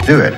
Do it.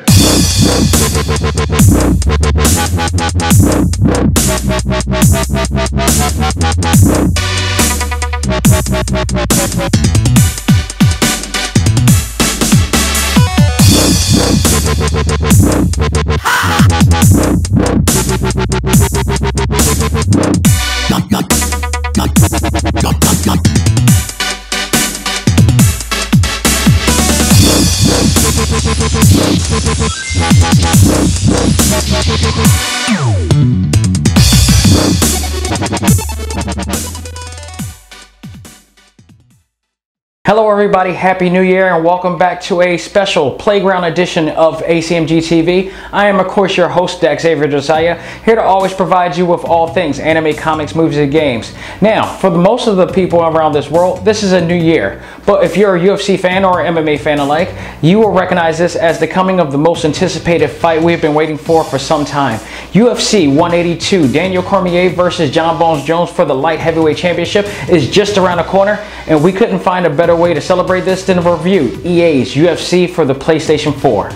Hello everybody, Happy New Year and welcome back to a special Playground edition of Acmg TV. I am of course your host, Acmg, here to always provide you with all things anime, comics, movies, and games. Now, for most of the people around this world, this is a new year. But if you're a UFC fan or an MMA fan alike, you will recognize this as the coming of the most anticipated fight we've been waiting for some time. UFC 182, Daniel Cormier versus John Bones Jones for the light heavyweight championship is just around the corner, and we couldn't find a better way to celebrate this than to review EA's UFC for the PlayStation 4.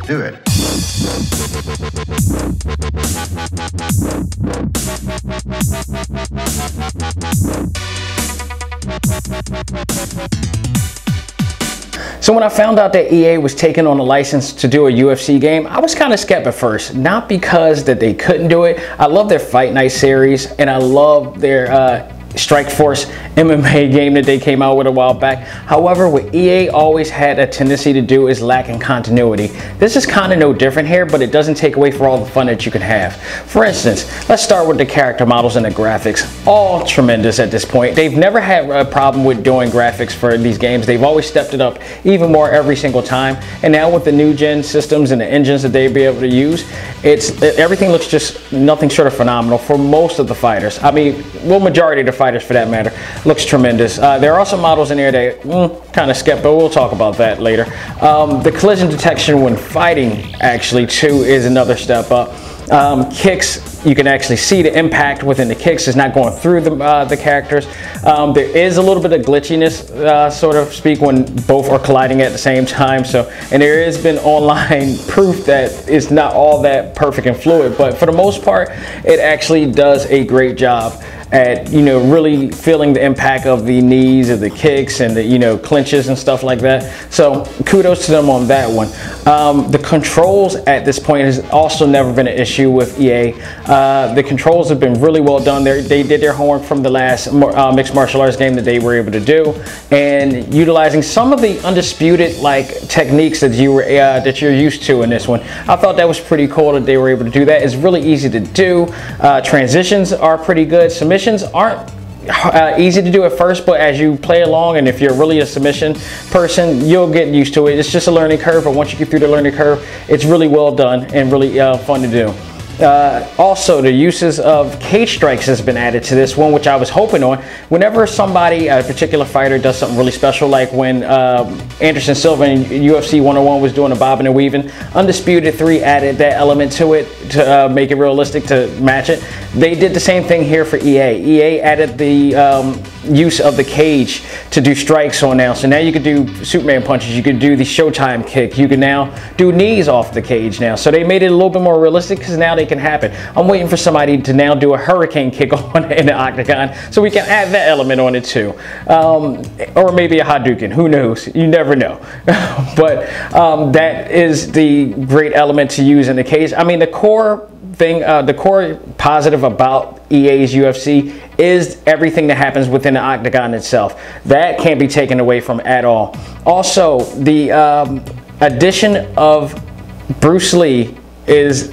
Do it. So when I found out that EA was taking on a license to do a UFC game, I was kind of skeptical at first. Not because that they couldn't do it. I love their Fight Night series and I love their Strike Force MMA game that they came out with a while back. However, what EA always had a tendency to do is lack in continuity. This is kind of no different here, but it doesn't take away from all the fun that you can have. For instance, let's start with the character models and the graphics. All tremendous at this point. They've never had a problem with doing graphics for these games. They've always stepped it up even more every single time. And now with the new gen systems and the engines that they'll be able to use, everything looks just nothing short of phenomenal for most of the fighters. I mean, well, majority of the fighters for that matter. Looks tremendous. There are some models in there that kind of skeptical. We'll talk about that later. The collision detection when fighting actually too is another step up. Kicks, you can actually see the impact within the kicks is not going through the characters. There is a little bit of glitchiness, sort of speak, when both are colliding at the same time. And there has been online proof that it's not all that perfect and fluid, but for the most part, it actually does a great job at, really feeling the impact of the knees, of the kicks, and the, clinches and stuff like that. So kudos to them on that one. The controls at this point has also never been an issue with EA. The controls have been really well done. They did their homework from the last mixed martial arts game that they were able to do, and utilizing some of the undisputed techniques that you're used to in this one. I thought that was pretty cool that they were able to do that. It's really easy to do. Transitions are pretty good. Submissions aren't easy to do at first, but as you play along, and if you're really a submission person, you'll get used to it. It's just a learning curve, but once you get through the learning curve, it's really well done and really fun to do. Also, the uses of cage strikes has been added to this one, which I was hoping on. Whenever somebody, a particular fighter, does something really special, like when Anderson Silva in UFC 101 was doing a bobbing and weaving, Undisputed 3 added that element to it to make it realistic, to match it. They did the same thing here for EA. EA added the use of the cage to do strikes on now. So now you could do Superman punches, you could do the Showtime kick, you can now do knees off the cage now. So they made it a little bit more realistic because now they can happen. I'm waiting for somebody to now do a hurricane kick on in the octagon so we can add that element on it too. Or maybe a Hadouken, who knows? You never know. But that is the great element to use in the cage. I mean, the core thing, the core positive about EA's UFC is everything that happens within the octagon itself. That can't be taken away from at all. Also, the addition of Bruce Lee is,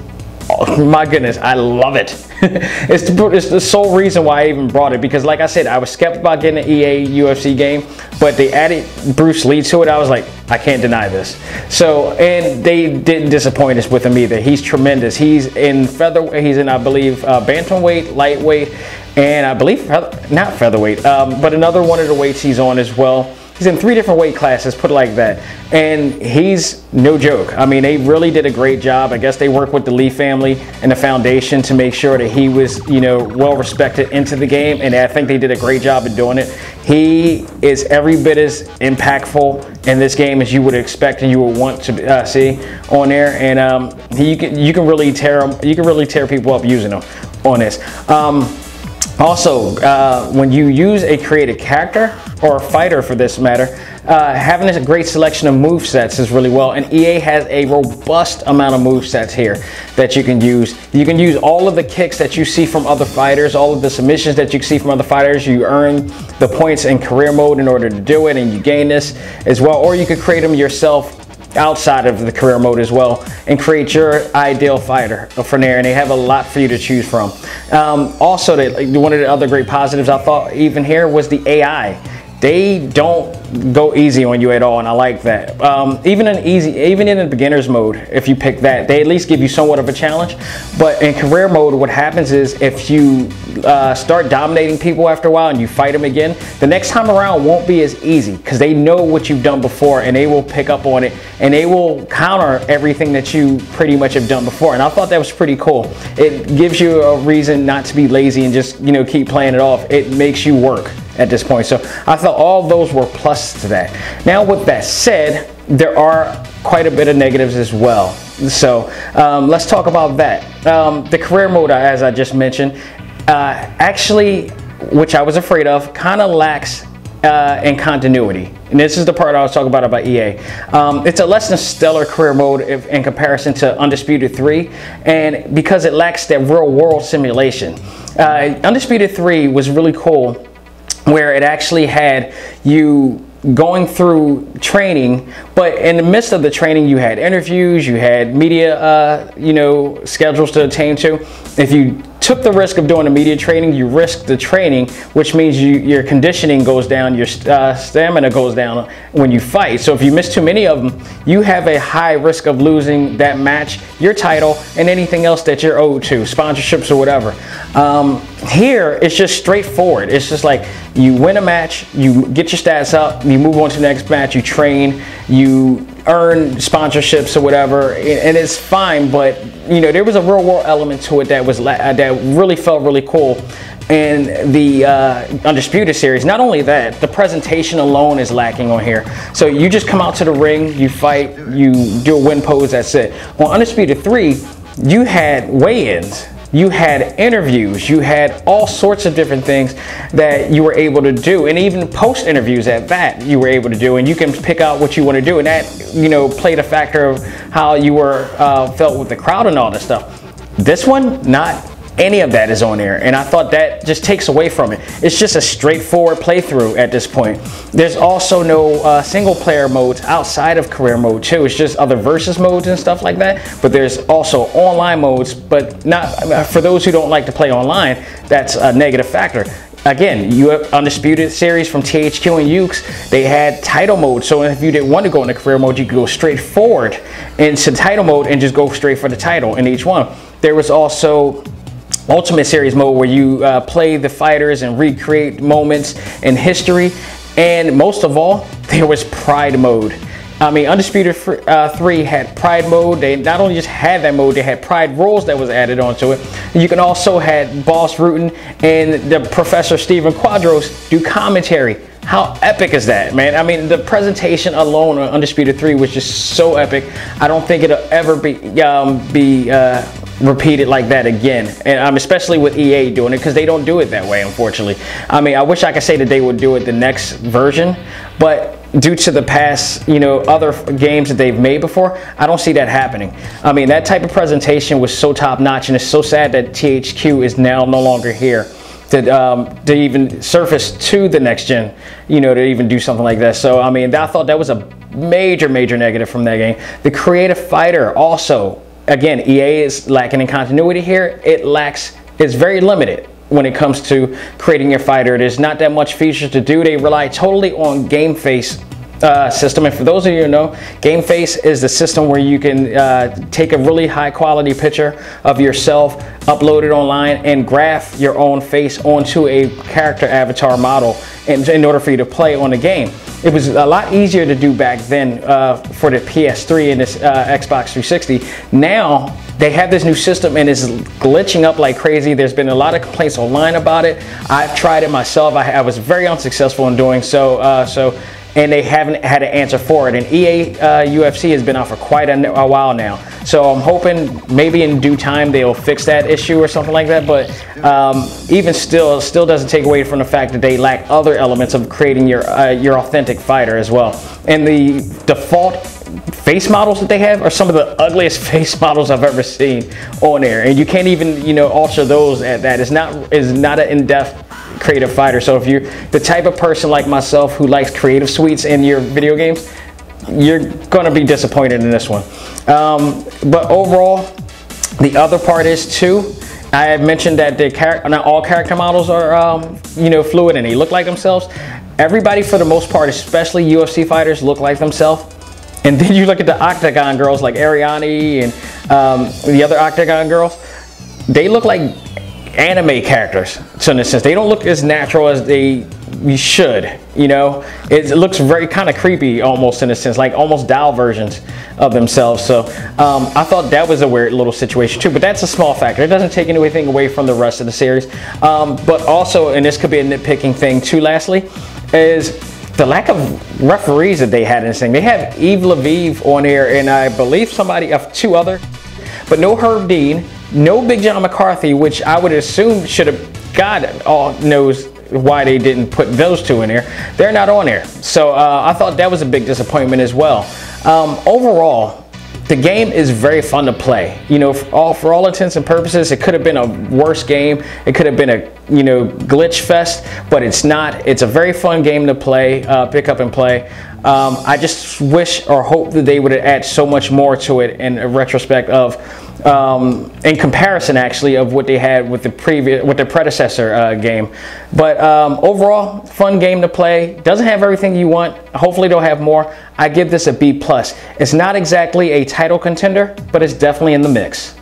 oh my goodness, I love it. It's the sole reason why I even brought it, because like I said, I was skeptical about getting an EA UFC game, but they added Bruce Lee to it. I was like, I can't deny this. So, and they didn't disappoint us with him either. He's tremendous. He's in I believe, bantamweight, lightweight, and I believe, not featherweight, but another one of the weights he's on as well. He's in 3 different weight classes, put it like that. And he's no joke. I mean, they really did a great job. I guess they worked with the Lee family and the foundation to make sure that he was, you know, well respected into the game. And I think they did a great job of doing it. He is every bit as impactful in this game as you would expect and you would want to see on there. And you can really tear people up using him on this. Also, when you use a created character or a fighter for this matter, having a great selection of movesets is really well, and EA has a robust amount of movesets here that you can use. You can use all of the kicks that you see from other fighters, all of the submissions that you see from other fighters. You earn the points in career mode in order to do it, and you gain this as well, or you could create them yourself outside of the career mode as well and create your ideal fighter from there, and they have a lot for you to choose from. Also, one of the other great positives I thought even here was the AI. They don't go easy on you at all, and I like that. Even in the beginner's mode, if you pick that, they at least give you somewhat of a challenge. But in career mode, what happens is if you start dominating people after a while and you fight them again, the next time around won't be as easy because they know what you've done before and they will pick up on it and they will counter everything that you pretty much have done before. And I thought that was pretty cool. It gives you a reason not to be lazy and just, you know, keep playing it off. It makes you work at this point. So I thought all those were plus to that. Now with that said, there are quite a bit of negatives as well. So let's talk about that. The career mode, as I just mentioned, actually, which I was afraid of, kind of lacks in continuity. And this is the part I was talking about EA. It's a less than stellar career mode in comparison to Undisputed 3, and because it lacks that real world simulation. Undisputed 3 was really cool, where it actually had you going through training, but in the midst of the training you had interviews, you had media schedules to attain to. If you took the risk of doing the media training, you risk the training, which means your conditioning goes down, your stamina goes down when you fight. So if you miss too many of them, you have a high risk of losing that match, your title, and anything else that you're owed to, sponsorships or whatever. Here, it's just straightforward. It's just like you win a match, you get your stats up, you move on to the next match, you train, you earn sponsorships or whatever, and it's fine. But you know, there was a real world element to it that was that really felt really cool in the Undisputed series. Not only that, the presentation alone is lacking on here. So you just come out to the ring, you fight, you do a win pose, that's it. On Undisputed 3, you had weigh-ins, you had interviews, you had all sorts of different things that you were able to do, and even post interviews at that you were able to do, and you can pick out what you want to do, and that, you know, played a factor of how you were felt with the crowd and all this stuff. This one, not any of that is on there, and I thought that just takes away from it. It's just a straightforward playthrough at this point. There's also no single player modes outside of career mode too. It's just other versus modes and stuff like that, but there's also online modes, but not for those who don't like to play online. That's a negative factor. Again, you have Undisputed series from THQ and Ukes, they had title mode, so if you didn't want to go into career mode, you could go straight forward into title mode and just go straight for the title in each one. There was also Ultimate Series mode, where you play the fighters and recreate moments in history, and most of all, there was Pride mode. I mean, Undisputed 3 had Pride mode. They not only just had that mode, they had Pride rules that was added onto it. You can also had Boss Rutan and the Professor Steven Quadros do commentary. How epic is that, man? I mean, the presentation alone on Undisputed 3 was just so epic. I don't think it'll ever be repeated like that again, and especially with EA doing it, because they don't do it that way, unfortunately. I mean, I wish I could say that they would do it the next version, but due to the past, you know, other games that they've made before, I don't see that happening. I mean, that type of presentation was so top notch, and it's so sad that THQ is now no longer here to even surface to the next gen, you know, to even do something like that. So I mean, I thought that was a major negative from that game. The creative fighter also, again, EA is lacking in continuity here. It's very limited when it comes to creating your fighter. There's not that much features to do. They rely totally on game face system. And for those of you who know, Game Face is the system where you can take a really high quality picture of yourself, upload it online, and graph your own face onto a character avatar model in order for you to play on the game. It was a lot easier to do back then for the PS3 and this Xbox 360. Now they have this new system and it's glitching up like crazy. There's been a lot of complaints online about it. I've tried it myself. I was very unsuccessful in doing so. And they haven't had an answer for it. And EA UFC has been out for quite a while now. So I'm hoping maybe in due time they'll fix that issue or something like that. But even still, it still doesn't take away from the fact that they lack other elements of creating your authentic fighter as well. And the default face models that they have are some of the ugliest face models I've ever seen on there. And you can't even, you know, alter those at that. It's not an in-depth creative fighter. So if you're the type of person like myself who likes creative suites in your video games, you're gonna be disappointed in this one. But overall, the other part is too, I had mentioned that not all character models are you know, fluid and they look like themselves. Everybody for the most part, especially UFC fighters, look like themselves. And then you look at the Octagon girls like Ariane and the other Octagon girls, they look like anime characters. So in a sense, they don't look as natural as we should, you know. It looks very kind of creepy almost in a sense, like almost doll versions of themselves. So I thought that was a weird little situation too, but that's a small factor. It doesn't take anything away from the rest of the series. But also, and this could be a nitpicking thing too, lastly, is the lack of referees that they had in this thing. They had Eve Lviv on here and I believe somebody of two other, but no Herb Dean, no Big John McCarthy, which I would assume should have, God all knows why they didn't put those two in there. They're not on there. So I thought that was a big disappointment as well. Overall, the game is very fun to play. You know, for all intents and purposes, it could have been a worse game. It could have been a, you know, glitch fest, but it's not. It's a very fun game to play, pick up and play. I just wish or hope that they would add so much more to it in retrospect of, in comparison actually of what they had with the predecessor game. But overall, fun game to play. Doesn't have everything you want. Hopefully they'll have more. I give this a B+. It's not exactly a title contender, but it's definitely in the mix.